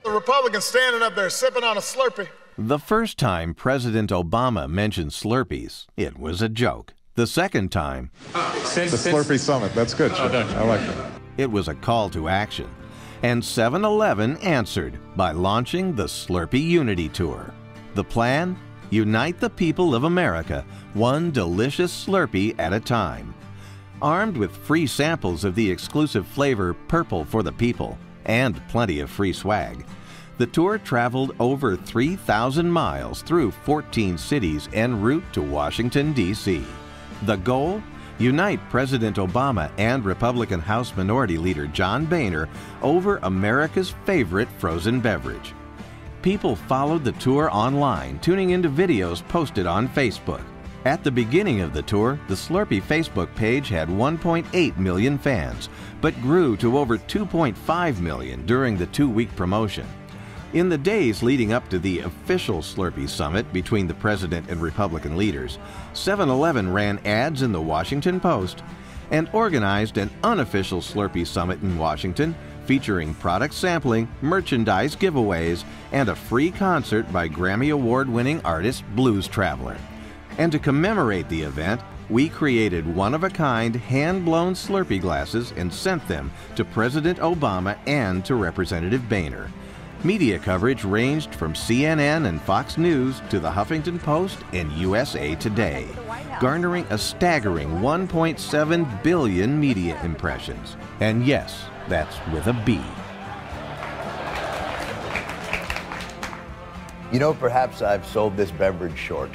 The Republican standing up there sipping on a Slurpee. The first time President Obama mentioned Slurpees, it was a joke. The second time, the Slurpee Summit. That's good, Chip. I like that. It was a call to action. And 7-Eleven answered by launching the Slurpee Unity Tour. The plan? Unite the people of America, one delicious Slurpee at a time. Armed with free samples of the exclusive flavor Purple for the People and plenty of free swag, the tour traveled over 3,000 miles through 14 cities en route to Washington, D.C. The goal? Unite President Obama and Republican House Minority Leader John Boehner over America's favorite frozen beverage. People followed the tour online, tuning into videos posted on Facebook. At the beginning of the tour, the Slurpee Facebook page had 1.8 million fans, but grew to over 2.5 million during the 2-week promotion. In the days leading up to the official Slurpee Summit between the President and Republican leaders, 7-Eleven ran ads in the Washington Post and organized an unofficial Slurpee Summit in Washington featuring product sampling, merchandise giveaways, and a free concert by Grammy Award-winning artist Blues Traveler. And to commemorate the event, we created one-of-a-kind hand-blown Slurpee glasses and sent them to President Obama and to Representative Boehner. Media coverage ranged from CNN and Fox News to the Huffington Post and USA Today, garnering a staggering 1.7 billion media impressions. And yes, that's with a B. You know, perhaps I've sold this beverage short.